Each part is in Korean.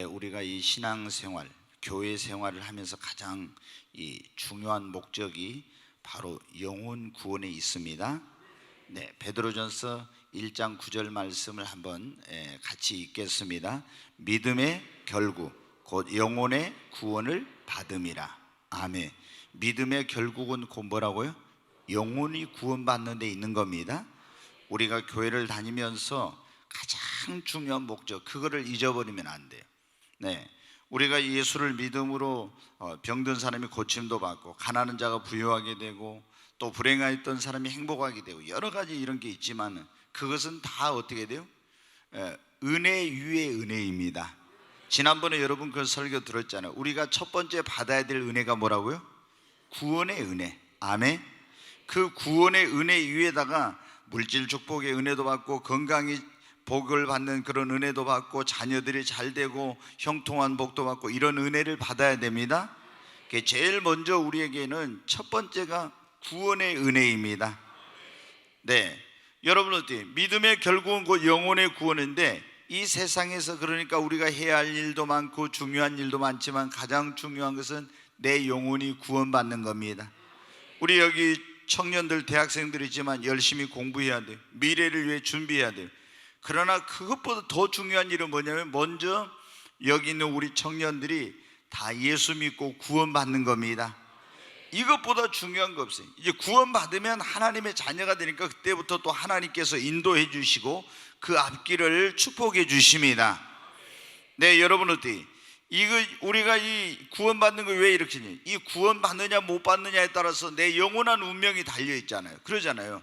우리가 이 신앙생활, 교회 생활을 하면서 가장 중요한 목적이 바로 영혼 구원에 있습니다. 베드로전서 1장 9절 말씀을 한번 같이 읽겠습니다. 믿음의 결국 곧 영혼의 구원을 받음이라. 아멘. 믿음의 결국은 곧 뭐라고요? 영혼이 구원받는 데 있는 겁니다. 우리가 교회를 다니면서 가장 중요한 목적, 그거를 잊어버리면 안 돼요. 우리가 예수를 믿음으로 병든 사람이 고침도 받고, 가난한 자가 부유하게 되고, 또 불행하였던 사람이 행복하게 되고, 여러 가지 이런 게 있지만 그것은 다 어떻게 돼요? 은혜 위에 은혜입니다. 지난번에 여러분 그 설교 들었잖아요. 우리가 첫 번째 받아야 될 은혜가 뭐라고요? 구원의 은혜. 아멘. 그 구원의 은혜 위에다가 물질 축복의 은혜도 받고, 건강이 복을 받는 그런 은혜도 받고, 자녀들이 잘 되고 형통한 복도 받고, 이런 은혜를 받아야 됩니다. 제일 먼저 우리에게는 첫 번째가 구원의 은혜입니다. 여러분 어때요? 믿음의 결국은 곧 영혼의 구원인데, 이 세상에서 그러니까 우리가 해야 할 일도 많고 중요한 일도 많지만 가장 중요한 것은 내 영혼이 구원받는 겁니다. 우리 여기 청년들, 대학생들 있지만 열심히 공부해야 돼요. 미래를 위해 준비해야 돼요. 그러나 그것보다 더 중요한 일은 뭐냐면, 먼저 여기 있는 우리 청년들이 다 예수 믿고 구원받는 겁니다. 이것보다 중요한 거 없어요. 이제 구원받으면 하나님의 자녀가 되니까 그때부터 또 하나님께서 인도해 주시고 그 앞길을 축복해 주십니다. 여러분 어때요? 우리가 이 구원받는 거 왜 이렇게 해요? 이 구원받느냐 못 받느냐에 따라서 내 영원한 운명이 달려 있잖아요. 그러잖아요.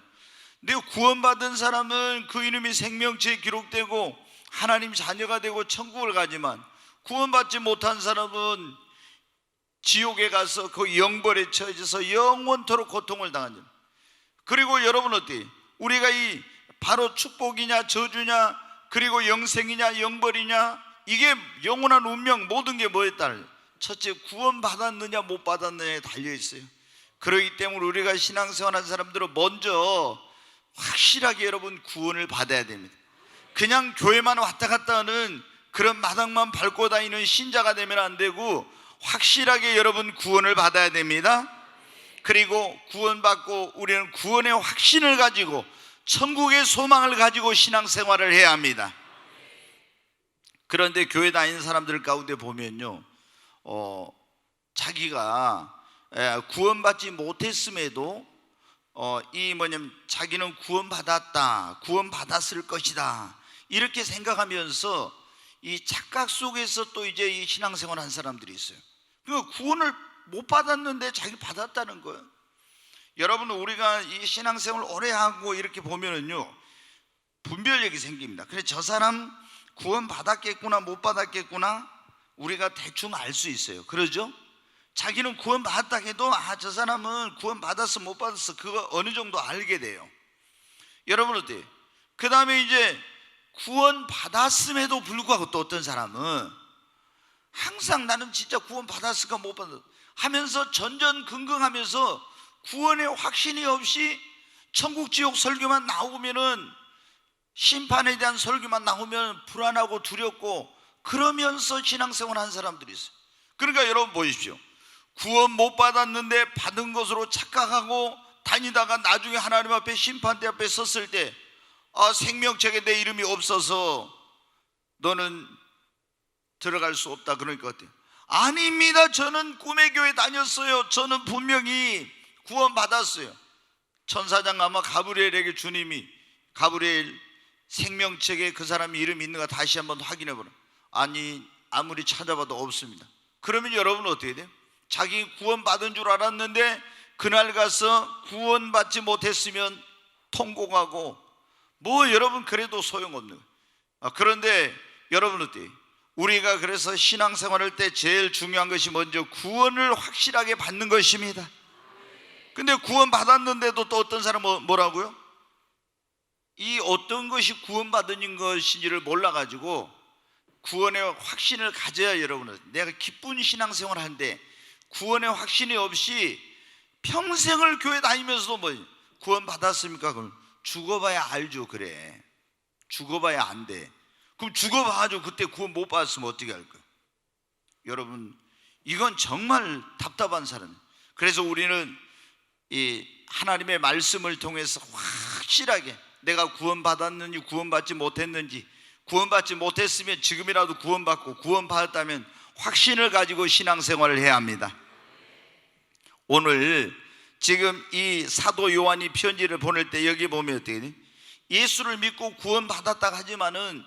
근데 구원받은 사람은 그 이름이 생명체에 기록되고 하나님 자녀가 되고 천국을 가지만, 구원받지 못한 사람은 지옥에 가서 그 영벌에 처해져서 영원토록 고통을 당하죠. 그리고 여러분 어때요? 우리가 이 바로 축복이냐 저주냐, 그리고 영생이냐 영벌이냐, 이게 영원한 운명, 모든 게 뭐에 따라 첫째 구원받았느냐 못 받았느냐에 달려 있어요. 그렇기 때문에 우리가 신앙생활하는 사람들은 먼저 확실하게 여러분 구원을 받아야 됩니다. 그냥 교회만 왔다 갔다 하는 그런 마당만 밟고 다니는 신자가 되면 안 되고, 확실하게 여러분 구원을 받아야 됩니다. 그리고 구원받고 우리는 구원의 확신을 가지고 천국의 소망을 가지고 신앙생활을 해야 합니다. 그런데 교회 다니는 사람들 가운데 보면요, 자기가 구원받지 못했음에도 자기는 구원받았다, 구원받았을 것이다, 이렇게 생각하면서 이 착각 속에서 또 이제 이 신앙생활 한 사람들이 있어요. 그러니까 구원을 못 받았는데 자기 받았다는 거예요. 여러분, 우리가 이 신앙생활을 오래 하고 이렇게 보면은요, 분별력이 생깁니다. 그래, 저 사람 구원 받았겠구나 못 받았겠구나 우리가 대충 알 수 있어요. 그러죠? 자기는 구원 받았다 해도 저 사람은 구원 받았어 못 받았어, 그거 어느 정도 알게 돼요. 여러분 어때요? 그 다음에 이제 구원 받았음에도 불구하고 또 어떤 사람은 항상 나는 진짜 구원 받았을까 못 받았을까 하면서 전전긍긍하면서 구원의 확신이 없이 천국 지옥 설교만 나오면은, 심판에 대한 설교만 나오면 불안하고 두렵고 그러면서 신앙생활 한 사람들이 있어요. 그러니까 여러분 보십시오. 구원 못 받았는데 받은 것으로 착각하고 다니다가 나중에 하나님 앞에 심판대 앞에 섰을 때, 생명책에 내 이름이 없어서 너는 들어갈 수 없다. 그러니까 어때요? 아닙니다. 저는 꿈의 교회 다녔어요. 저는 분명히 구원 받았어요. 천사장 아마 가브리엘에게 주님이, 가브리엘 생명책에 그 사람 이름이 있는가 다시 한번 확인해 보라. 아니, 아무리 찾아봐도 없습니다. 그러면 여러분 어떻게 돼요? 자기 구원 받은 줄 알았는데 그날 가서 구원받지 못했으면 통곡하고 여러분 그래도 소용없는 거예요. 그런데 여러분 어때요? 우리가 그래서 신앙생활할 때 제일 중요한 것이 먼저 구원을 확실하게 받는 것입니다. 근데 구원 받았는데도 또 어떤 사람은 뭐라고요? 이 어떤 것이 구원받은 것인지를 몰라가지고 구원의 확신을 가져야, 여러분은 내가 기쁜 신앙생활 하는데 구원의 확신이 없이 평생을 교회 다니면서도 구원 받았습니까? 그럼 죽어봐야 알죠. 그래, 죽어봐야 안 돼. 그럼 죽어봐가지고 그때 구원 못 받았으면 어떻게 할 거야? 여러분, 이건 정말 답답한 사람. 그래서 우리는 이 하나님의 말씀을 통해서 확실하게 내가 구원받았는지 구원받지 못했는지, 구원받지 못했으면 지금이라도 구원받고, 구원받았다면 확신을 가지고 신앙생활을 해야 합니다. 오늘 지금 이 사도 요한이 편지를 보낼 때 여기 보면 어떻게 돼? 예수를 믿고 구원받았다 하지만은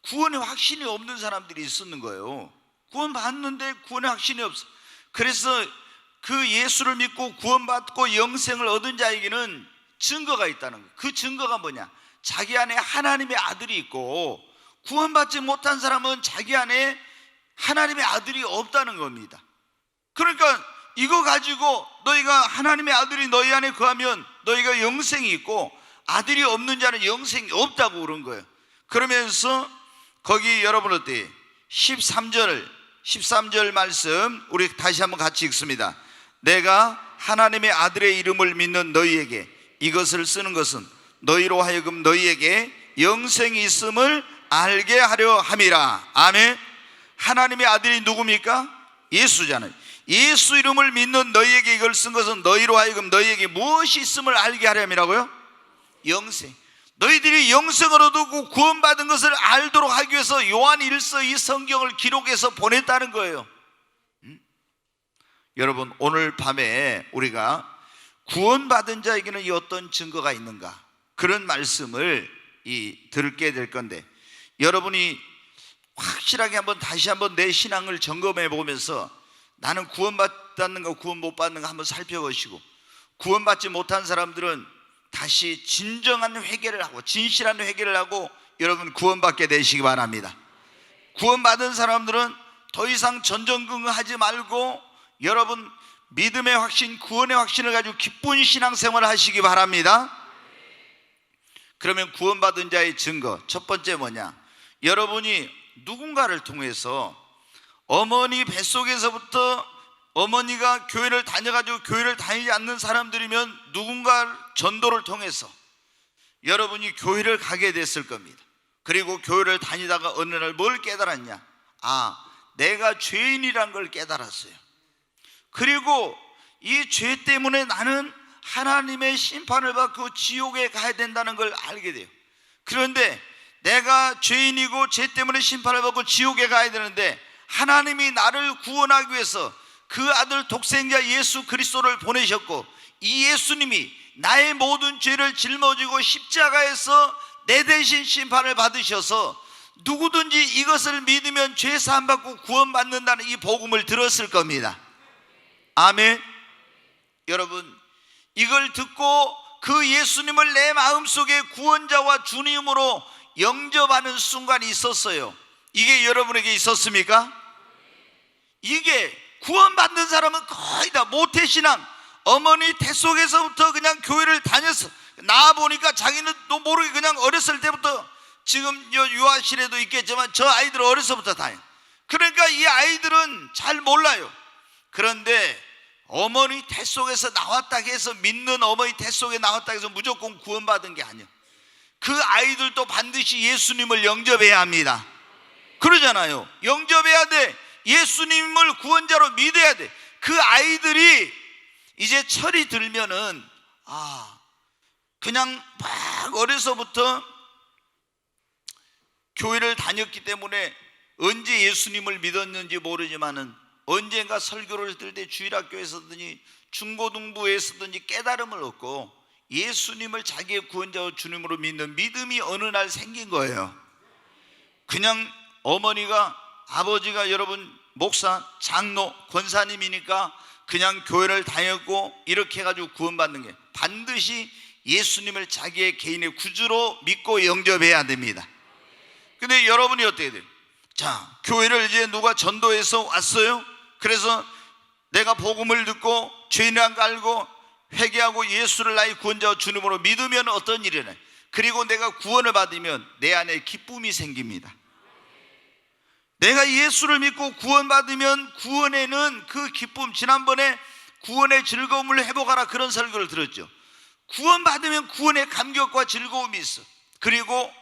구원의 확신이 없는 사람들이 있었는 거예요. 구원받는데 구원의 확신이 없어. 그래서 그 예수를 믿고 구원받고 영생을 얻은 자에게는 증거가 있다는 거예요. 그 증거가 뭐냐? 자기 안에 하나님의 아들이 있고, 구원받지 못한 사람은 자기 안에 하나님의 아들이 없다는 겁니다. 그러니까 이거 가지고 너희가 하나님의 아들이 너희 안에 거하면 너희가 영생이 있고, 아들이 없는 자는 영생이 없다고 그런 거예요. 그러면서 거기 여러분 어때요? 13절 말씀 우리 다시 한번 같이 읽습니다. 내가 하나님의 아들의 이름을 믿는 너희에게 이것을 쓰는 것은 너희로 하여금 너희에게 영생이 있음을 알게 하려 함이라. 아멘. 하나님의 아들이 누굽니까? 예수잖아요. 예수 이름을 믿는 너희에게 이걸 쓴 것은 너희로 하여금 너희에게 무엇이 있음을 알게 하려 함이라고요? 영생. 너희들이 영생을 얻고 구원받은 것을 알도록 하기 위해서 요한 1서 이 성경을 기록해서 보냈다는 거예요. 여러분, 오늘 밤에 우리가 구원받은 자에게는 이 어떤 증거가 있는가, 그런 말씀을 들게 될 건데, 여러분이 확실하게 다시 한번 내 신앙을 점검해 보면서 나는 구원받았는가 구원 못 받는가 한번 살펴보시고, 구원받지 못한 사람들은 다시 진정한 회개를 하고 진실한 회개를 하고 여러분 구원받게 되시기 바랍니다. 구원받은 사람들은 더 이상 전전긍긍하지 말고 여러분 믿음의 확신, 구원의 확신을 가지고 기쁜 신앙생활을 하시기 바랍니다. 그러면 구원받은 자의 증거 첫 번째 뭐냐? 여러분이 누군가를 통해서, 어머니 뱃속에서부터 어머니가 교회를 다녀가지고 교회를 다니지 않는 사람들이면 누군가 전도를 통해서 여러분이 교회를 가게 됐을 겁니다. 그리고 교회를 다니다가 어느 날 뭘 깨달았냐? 아, 내가 죄인이란 걸 깨달았어요. 그리고 이 죄 때문에 나는 하나님의 심판을 받고 지옥에 가야 된다는 걸 알게 돼요. 그런데 내가 죄인이고 죄 때문에 심판을 받고 지옥에 가야 되는데 하나님이 나를 구원하기 위해서 그 아들 독생자 예수 그리스도를 보내셨고, 이 예수님이 나의 모든 죄를 짊어지고 십자가에서 내 대신 심판을 받으셔서 누구든지 이것을 믿으면 죄 사함 받고 구원받는다는 이 복음을 들었을 겁니다. 아멘. 여러분, 이걸 듣고 그 예수님을 내 마음속에 구원자와 주님으로 영접하는 순간이 있었어요. 이게 여러분에게 있었습니까? 이게 구원받는 사람은 거의 다 모태신앙, 어머니 태속에서부터 그냥 교회를 다녔어. 나와보니까 자기는 또 모르게 그냥 어렸을 때부터, 지금 유아실에도 있겠지만 저 아이들 어려서부터 다녀. 그러니까 이 아이들은 잘 몰라요. 그런데 어머니 태속에서 나왔다 해서, 믿는 어머니 태속에 나왔다 해서 무조건 구원받은 게 아니에요. 그 아이들도 반드시 예수님을 영접해야 합니다. 그러잖아요. 영접해야 돼. 예수님을 구원자로 믿어야 돼. 그 아이들이 이제 철이 들면은 그냥 막 어려서부터 교회를 다녔기 때문에 언제 예수님을 믿었는지 모르지만은 언젠가 설교를 들 때 주일학교에서든지 중고등부에서든지 깨달음을 얻고 예수님을 자기의 구원자와 주님으로 믿는 믿음이 어느 날 생긴 거예요. 그냥 어머니가, 아버지가 여러분 목사, 장로, 권사님이니까 그냥 교회를 다녔고 이렇게 해가지고 구원받는 게, 반드시 예수님을 자기의 개인의 구주로 믿고 영접해야 됩니다. 근데 여러분이 어떻게 돼요? 자, 교회를 이제 누가 전도해서 왔어요. 그래서 내가 복음을 듣고 죄인이란 걸 알고 회개하고 예수를 나의 구원자와 주님으로 믿으면 어떤 일이 일어나요? 그리고 내가 구원을 받으면 내 안에 기쁨이 생깁니다. 내가 예수를 믿고 구원받으면 구원에는 그 기쁨, 지난번에 구원의 즐거움을 회복하라 그런 설교를 들었죠. 구원받으면 구원의 감격과 즐거움이 있어. 그리고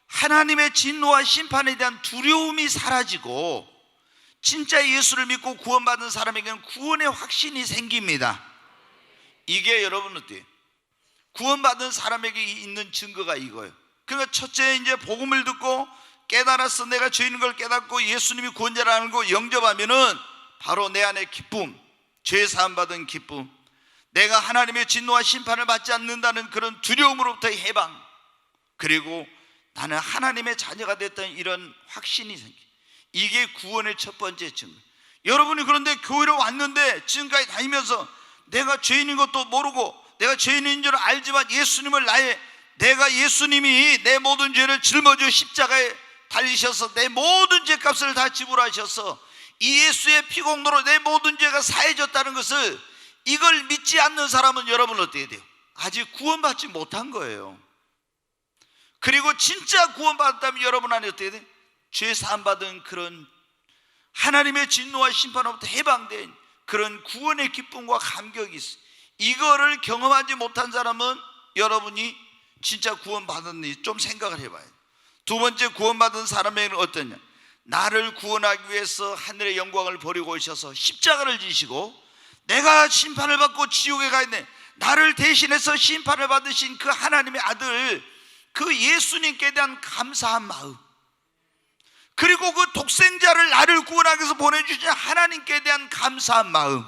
하나님의 진노와 심판에 대한 두려움이 사라지고 진짜 예수를 믿고 구원받은 사람에게는 구원의 확신이 생깁니다. 이게 여러분 어때요? 구원받은 사람에게 있는 증거가 이거예요. 그러니까 첫째, 이제 복음을 듣고 깨달았어. 내가 죄인인 걸 깨닫고 예수님이 구원자라는 거 영접하면은 바로 내 안에 기쁨, 죄 사함 받은 기쁨, 내가 하나님의 진노와 심판을 받지 않는다는 그런 두려움으로부터의 해방, 그리고 나는 하나님의 자녀가 됐다는 이런 확신이 생겨. 이게 구원의 첫 번째 증거. 여러분이 그런데 교회로 왔는데 지금까지 다니면서 내가 죄인인 것도 모르고 내가 죄인인 줄 알지만 예수님을 내가 예수님이 내 모든 죄를 짊어져 십자가에 달리셔서 내 모든 죄값을 다 지불하셔서 이 예수의 피공로로 내 모든 죄가 사해졌다는 것을, 이걸 믿지 않는 사람은 여러분 어떻게 돼요? 아직 구원받지 못한 거예요. 그리고 진짜 구원받았다면 여러분 안에 어떻게 돼요? 죄 사함 받은 그런 하나님의 진노와 심판으로부터 해방된 그런 구원의 기쁨과 감격이 있어요. 이거를 경험하지 못한 사람은 여러분이 진짜 구원받았는지 좀 생각을 해봐요. 두 번째, 구원받은 사람에게는 어떠냐? 나를 구원하기 위해서 하늘의 영광을 버리고 오셔서 십자가를 지시고 내가 심판을 받고 지옥에 가 있네, 나를 대신해서 심판을 받으신 그 하나님의 아들, 그 예수님께 대한 감사한 마음, 그리고 그 독생자를 나를 구원하기 위해서 보내주신 하나님께 대한 감사한 마음,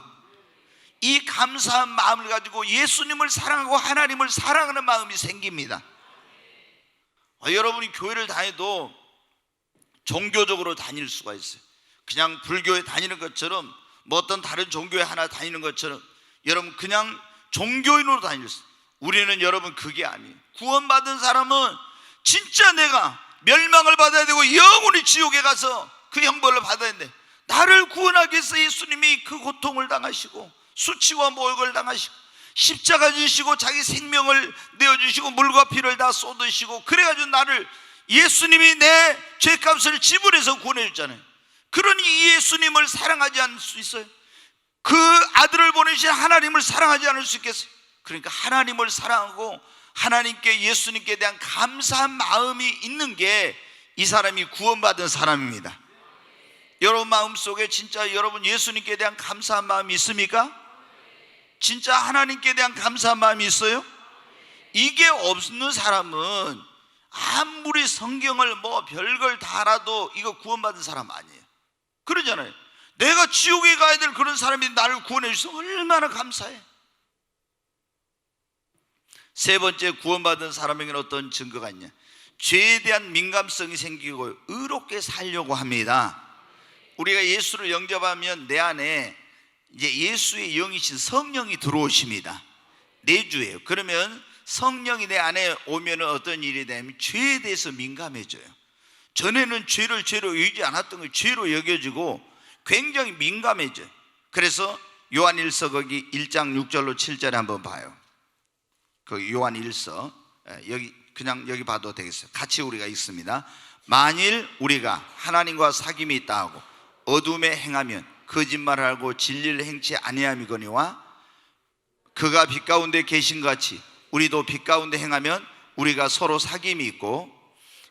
이 감사한 마음을 가지고 예수님을 사랑하고 하나님을 사랑하는 마음이 생깁니다. 여러분이 교회를 다녀도 종교적으로 다닐 수가 있어요. 그냥 불교에 다니는 것처럼, 뭐 어떤 다른 종교에 하나 다니는 것처럼 여러분 그냥 종교인으로 다닐 수 있어요. 우리는 여러분 그게 아니에요. 구원받은 사람은 진짜 내가 멸망을 받아야 되고 영원히 지옥에 가서 그 형벌을 받아야 되는데, 나를 구원하기 위해서 예수님이 그 고통을 당하시고 수치와 모욕을 당하시고 십자가 지시고 자기 생명을 내어주시고 물과 피를 다 쏟으시고, 그래가지고 나를, 예수님이 내 죄값을 지불해서 구원해 줬잖아요. 그러니 이 예수님을 사랑하지 않을 수 있어요? 그 아들을 보내신 하나님을 사랑하지 않을 수 있겠어요? 그러니까 하나님을 사랑하고 하나님께, 예수님께 대한 감사한 마음이 있는 게 이 사람이 구원받은 사람입니다. 여러분 마음속에 진짜 여러분 예수님께 대한 감사한 마음이 있습니까? 진짜 하나님께 대한 감사한 마음이 있어요? 이게 없는 사람은 아무리 성경을 뭐 별걸 다 알아도 이거 구원받은 사람 아니에요. 그러잖아요. 내가 지옥에 가야 될 그런 사람이 나를 구원해 주셔서 얼마나 감사해. 세 번째, 구원받은 사람에게는 어떤 증거가 있냐? 죄에 대한 민감성이 생기고 의롭게 살려고 합니다. 우리가 예수를 영접하면 내 안에 이제 예수의 영이신 성령이 들어오십니다. 내주예요. 그러면 성령이 내 안에 오면 어떤 일이 되냐면 죄에 대해서 민감해져요. 전에는 죄를 죄로 여기지 않았던 걸 죄로 여겨지고 굉장히 민감해져요. 그래서 요한일서 거기 1장 6절로 7절에 한번 봐요. 그 요한일서, 여기 봐도 되겠어요. 같이 우리가 읽습니다. 만일 우리가 하나님과 사귐이 있다 하고 어둠에 행하면 거짓말을 하고 진리를 행치 아니함이거니와, 그가 빛 가운데 계신 같이 우리도 빛 가운데 행하면 우리가 서로 사귐이 있고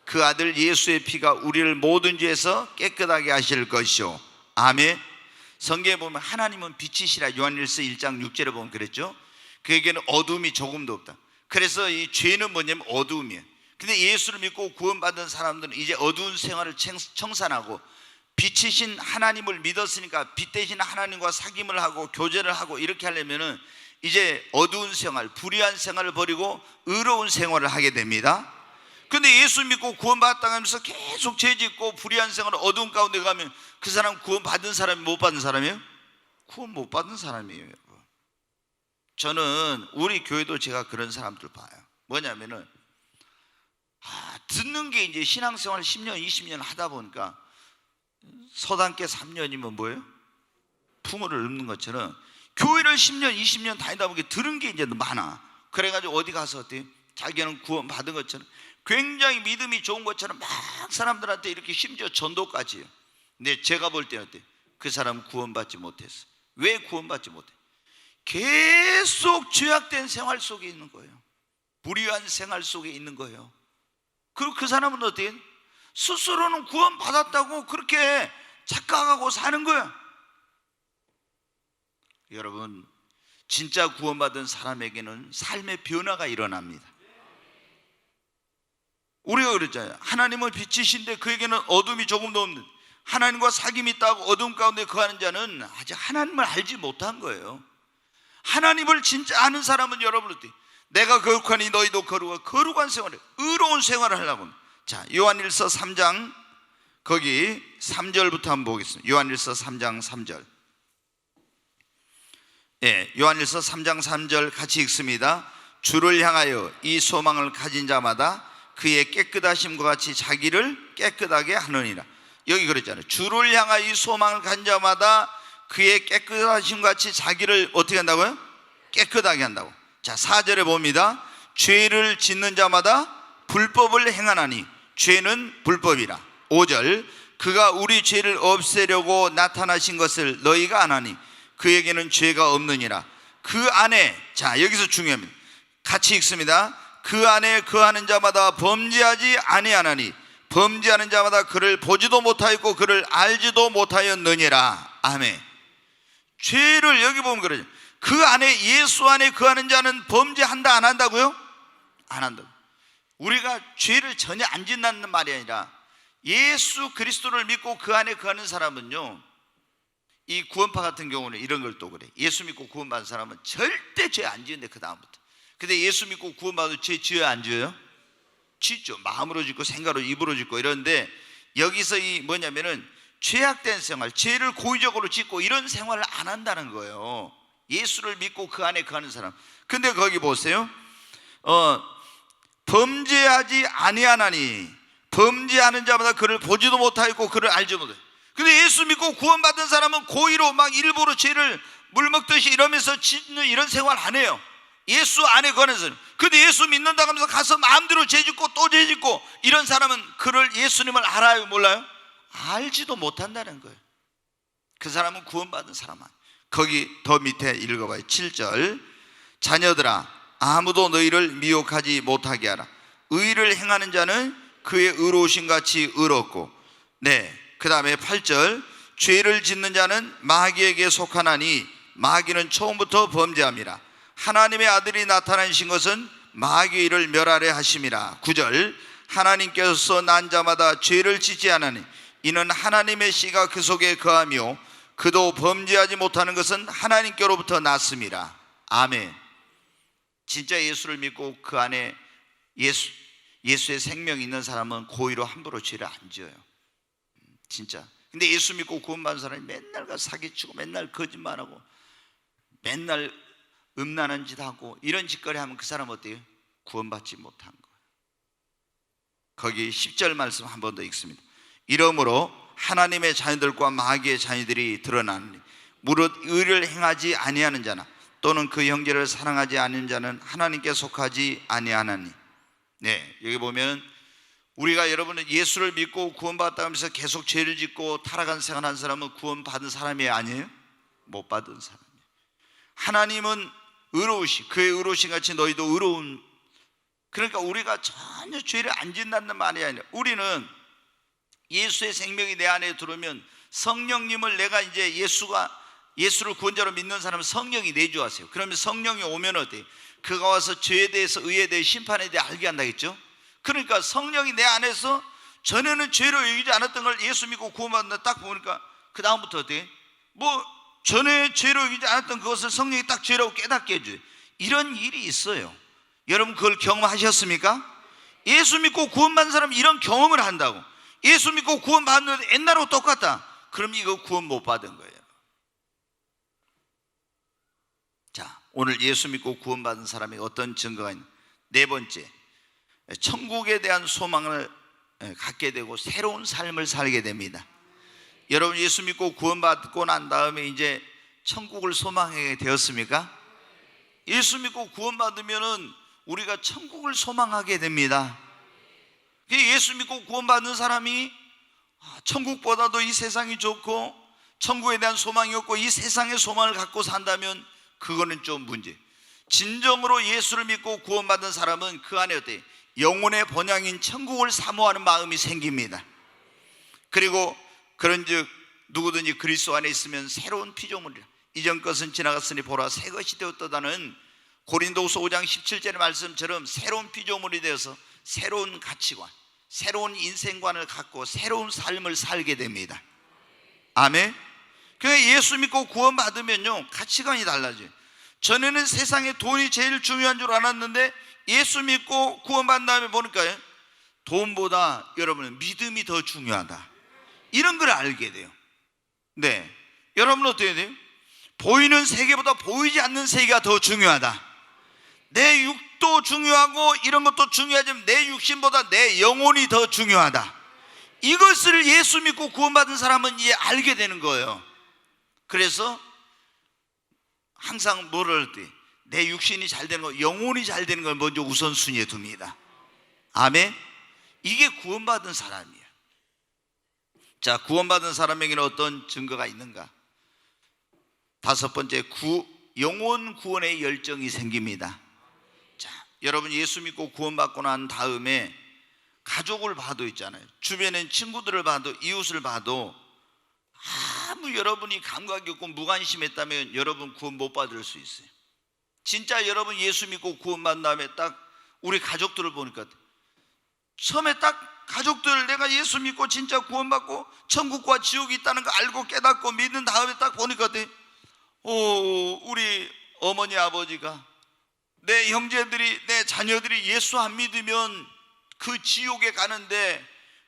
그 아들 예수의 피가 우리를 모든 죄에서 깨끗하게 하실 것이요. 아멘. 성경에 보면 하나님은 빛이시라, 요한일서 1장 6절에 보면 그랬죠. 그에게는 어둠이 조금도 없다. 그래서 이 죄는 뭐냐면 어둠이에요. 근데 예수를 믿고 구원받은 사람들은 이제 어두운 생활을 청산하고 빛이신 하나님을 믿었으니까 빛 대신 하나님과 사귐을 하고 교제를 하고 이렇게 하려면은 이제 어두운 생활, 불의한 생활을 버리고 의로운 생활을 하게 됩니다. 근데 예수 믿고 구원받았다 하면서 계속 죄 짓고 불의한 생활, 어두운 가운데 가면 그 사람 구원받은 사람이 못 받은 사람이에요? 구원 못 받은 사람이에요, 여러분. 저는 우리 교회도 제가 그런 사람들 봐요. 뭐냐면은 듣는 게 이제 신앙생활 10년, 20년 하다 보니까 서당계 3년이면 뭐예요? 풍어를 읊는 것처럼 교회를 10년, 20년 다니다 보니까 들은 게 이제 많아. 그래가지고 어디 가서 어때요? 자기는 구원 받은 것처럼 굉장히 믿음이 좋은 것처럼 막 사람들한테 이렇게 심지어 전도까지 해요. 근데 제가 볼 때 어때요? 그 사람 구원받지 못했어. 왜 구원받지 못해? 계속 죄악된 생활 속에 있는 거예요. 불의한 생활 속에 있는 거예요. 그리고 그 사람은 어때요? 스스로는 구원받았다고 그렇게 착각하고 사는 거야. 여러분, 진짜 구원받은 사람에게는 삶의 변화가 일어납니다. 우리가 그랬잖아요. 하나님은 빛이신데 그에게는 어둠이 조금도 없는, 하나님과 사귐이 있다고 어둠 가운데 거하는 자는 아직 하나님을 알지 못한 거예요. 하나님을 진짜 아는 사람은 여러분 어때? 내가 거룩하니 너희도 거룩한 생활을, 의로운 생활을 하려고 합니다. 자, 요한일서 3장 거기 3절부터 한번 보겠습니다. 요한일서 3장 3절. 예, 요한일서 3장 3절 같이 읽습니다. 주를 향하여 이 소망을 가진 자마다 그의 깨끗하심과 같이 자기를 깨끗하게 하느니라. 여기 그랬잖아요. 주를 향하여 이 소망을 가진 자마다 그의 깨끗하심과 같이 자기를 어떻게 한다고요? 깨끗하게 한다고. 자, 4절에 봅니다. 죄를 짓는 자마다 불법을 행하나니 죄는 불법이라. 5절, 그가 우리 죄를 없애려고 나타나신 것을 너희가 아나니 그에게는 죄가 없느니라. 그 안에, 자 여기서 중요합니다. 같이 읽습니다. 그 안에 거하는 자마다 범죄하지 아니하나니 범죄하는 자마다 그를 보지도 못하였고 그를 알지도 못하였느니라. 아멘. 죄를 여기 보면 그러죠. 그 안에, 예수 안에 거하는 자는 범죄한다 안 한다고요? 안 한다고. 우리가 죄를 전혀 안 짓는다는 말이 아니라 예수 그리스도를 믿고 그 안에 거하는 사람은요, 이 구원파 같은 경우는 이런 걸 또 그래. 예수 믿고 구원받은 사람은 절대 죄 안 지는데 그 다음부터. 근데 예수 믿고 구원받아도 죄 지어요 안 지어요? 짓죠. 마음으로 짓고 생각으로 입으로 짓고 이러는데, 여기서 이 뭐냐면은 죄악된 생활, 죄를 고의적으로 짓고 이런 생활을 안 한다는 거예요. 예수를 믿고 그 안에 거하는 사람. 근데 거기 보세요. 범죄하지 아니하나니 범죄하는 자마다 그를 보지도 못하였고 그를 알지 못해. 근데 예수 믿고 구원받은 사람은 고의로 막 일부러 죄를 물 먹듯이 이러면서 짓는 이런 생활 안 해요. 예수 안에 거하는 사람. 근데 예수 믿는다고 하면서 가서 마음대로 죄 짓고 또 죄 짓고 이런 사람은 그를, 예수님을 알아요 몰라요? 알지도 못한다는 거예요. 그 사람은 구원받은 사람 아니에요. 거기 더 밑에 읽어봐요. 7절. 자녀들아, 아무도 너희를 미혹하지 못하게 하라. 의를 행하는 자는 그의 의로우신 같이 의롭고, 네, 그 다음에 8절. 죄를 짓는 자는 마귀에게 속하나니 마귀는 처음부터 범죄함이라. 하나님의 아들이 나타나신 것은 마귀의 일을 멸하려 하심이라. 9절. 하나님께서 난 자마다 죄를 짓지 않으니 이는 하나님의 씨가 그 속에 거하며 그도 범죄하지 못하는 것은 하나님께로부터 났음이라. 아멘. 진짜 예수를 믿고 그 안에 예수의 생명이 있는 사람은 고의로 함부로 죄를 안 지어요. 진짜. 근데 예수 믿고 구원받은 사람이 맨날 가서 사기치고 맨날 거짓말하고 맨날 음란한 짓 하고 이런 짓거리 하면 그 사람 어때요? 구원받지 못한 거예요. 거기 10절 말씀 한 번 더 읽습니다. 이러므로 하나님의 자녀들과 마귀의 자녀들이 드러나느니 무릇 의를 행하지 아니하는 자나 또는 그 형제를 사랑하지 않는 자는 하나님께 속하지 아니하나니. 네, 여기 보면 우리가, 여러분은 예수를 믿고 구원받았다 하면서 계속 죄를 짓고 타락한 생활한 사람은 구원받은 사람이 아니에요? 못 받은 사람이에요. 하나님은 의로우시, 그의 의로우신 같이 너희도 의로운. 그러니까 우리가 전혀 죄를 안 짓는다는 말이 아니라, 우리는 예수의 생명이 내 안에 들어오면 성령님을, 내가 이제 예수를 구원자로 믿는 사람은 성령이 내주하세요. 그러면 성령이 오면 어때요? 그가 와서 죄에 대해서, 의에 대해, 심판에 대해 알게 한다겠죠. 그러니까 성령이 내 안에서 전에는 죄로 여기지 않았던 걸 예수 믿고 구원받는다 딱 보니까 그 다음부터 어때요? 뭐 전에 죄로 여기지 않았던 그것을 성령이 딱 죄라고 깨닫게 해줘요. 이런 일이 있어요. 여러분 그걸 경험하셨습니까? 예수 믿고 구원받은 사람은 이런 경험을 한다고. 예수 믿고 구원받는데 옛날하고 똑같다. 그럼 이거 구원 못 받은 거예요. 자, 오늘 예수 믿고 구원받은 사람이 어떤 증거가 있나? 네 번째, 천국에 대한 소망을 갖게 되고 새로운 삶을 살게 됩니다. 여러분 예수 믿고 구원받고 난 다음에 이제 천국을 소망하게 되었습니까? 예수 믿고 구원받으면은 우리가 천국을 소망하게 됩니다. 예수 믿고 구원받는 사람이 천국보다도 이 세상이 좋고 천국에 대한 소망이 없고 이 세상의 소망을 갖고 산다면 그거는 좀 문제. 진정으로 예수를 믿고 구원받은 사람은 그 안에 어때요? 영혼의 본향인 천국을 사모하는 마음이 생깁니다. 그리고 그런즉 누구든지 그리스도 안에 있으면 새로운 피조물이라. 이전 것은 지나갔으니 보라 새 것이 되었다는 고린도후서 5장 17절의 말씀처럼 새로운 피조물이 되어서 새로운 가치관, 새로운 인생관을 갖고 새로운 삶을 살게 됩니다. 아멘. 그러니까 예수 믿고 구원받으면요 가치관이 달라져요. 전에는 세상에 돈이 제일 중요한 줄 알았는데 예수 믿고 구원받은 다음에 보니까요 돈보다 여러분은 믿음이 더 중요하다, 이런 걸 알게 돼요. 네, 여러분 어떻게 돼요? 보이는 세계보다 보이지 않는 세계가 더 중요하다. 내 육도 중요하고 이런 것도 중요하지만 내 육신보다 내 영혼이 더 중요하다. 이것을 예수 믿고 구원받은 사람은 이제 알게 되는 거예요. 그래서 항상 뭐를 할 때 내 육신이 잘 되는 거, 영혼이 잘 되는 걸 먼저 우선순위에 둡니다. 아멘. 이게 구원받은 사람이에요. 자, 구원받은 사람에게는 어떤 증거가 있는가? 다섯 번째, 영혼 구원의 열정이 생깁니다. 자, 여러분 예수 믿고 구원받고 난 다음에 가족을 봐도 있잖아요. 주변에 친구들을 봐도 이웃을 봐도 아무 여러분이 감각이 없고 무관심했다면 여러분 구원 못 받을 수 있어요. 진짜 여러분 예수 믿고 구원받은 다음에 딱 우리 가족들을 보니까 처음에 딱 가족들, 내가 예수 믿고 진짜 구원받고 천국과 지옥이 있다는 거 알고 깨닫고 믿는 다음에 딱 보니까 우리 어머니 아버지가, 내 형제들이, 내 자녀들이 예수 안 믿으면 그 지옥에 가는데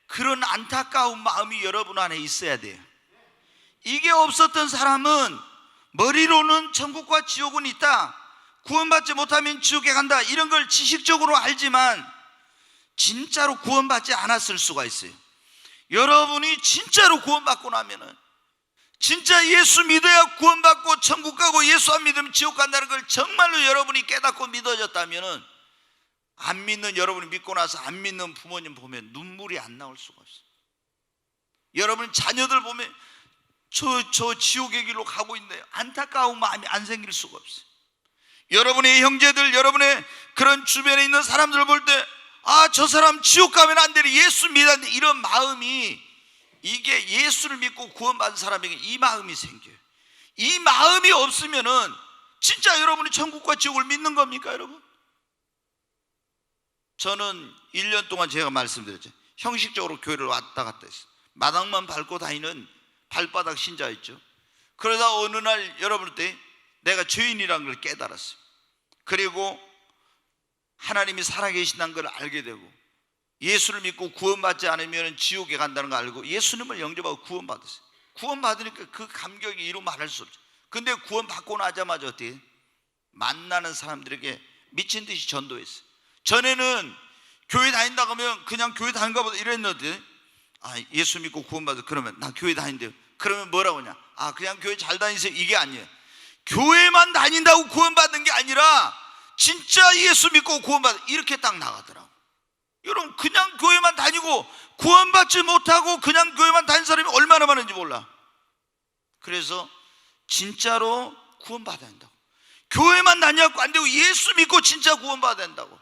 그런 안타까운 마음이 여러분 안에 있어야 돼요. 이게 없었던 사람은 머리로는 천국과 지옥은 있다, 구원받지 못하면 지옥에 간다, 이런 걸 지식적으로 알지만 진짜로 구원받지 않았을 수가 있어요. 여러분이 진짜로 구원받고 나면은, 진짜 예수 믿어야 구원받고 천국 가고 예수 안 믿으면 지옥 간다는 걸 정말로 여러분이 깨닫고 믿어졌다면은, 안 믿는 여러분이 믿고 나서 안 믿는 부모님 보면 눈물이 안 나올 수가 없어요. 여러분 자녀들 보면 저 지옥의 길로 가고 있는데 안타까운 마음이 안 생길 수가 없어요. 여러분의 형제들, 여러분의 그런 주변에 있는 사람들을 볼 때 저 사람 지옥 가면 안 되니 예수 믿었는데, 이런 마음이, 이게 예수를 믿고 구원받은 사람에게 이 마음이 생겨요. 이 마음이 없으면은 진짜 여러분이 천국과 지옥을 믿는 겁니까 여러분? 저는 1년 동안 제가 말씀드렸죠, 형식적으로 교회를 왔다 갔다 했어요. 마당만 밟고 다니는 발바닥 신자였죠. 그러다 어느 날 여러분한테 내가 죄인이라는 걸 깨달았어요. 그리고 하나님이 살아계신다는 걸 알게 되고, 예수를 믿고 구원받지 않으면 지옥에 간다는 걸 알고 예수님을 영접하고 구원받았어요. 구원받으니까 그 감격이 이루 말할 수 없죠. 근데 구원받고 나자마자 어떻게 만나는 사람들에게 미친 듯이 전도했어요. 전에는 교회 다닌다고 하면 그냥 교회 다닌가 보다 이랬는데, 예수 믿고 구원받아, 그러면 나 교회 다닌대요. 그러면 뭐라고 하냐? 그냥 교회 잘 다니세요, 이게 아니에요. 교회만 다닌다고 구원받는 게 아니라 진짜 예수 믿고 구원받아, 이렇게 딱 나가더라고. 여러분, 그냥 교회만 다니고 구원받지 못하고 그냥 교회만 다닌 사람이 얼마나 많은지 몰라. 그래서 진짜로 구원받아야 된다고. 교회만 다녀갖고 안 되고 예수 믿고 진짜 구원받아야 된다고.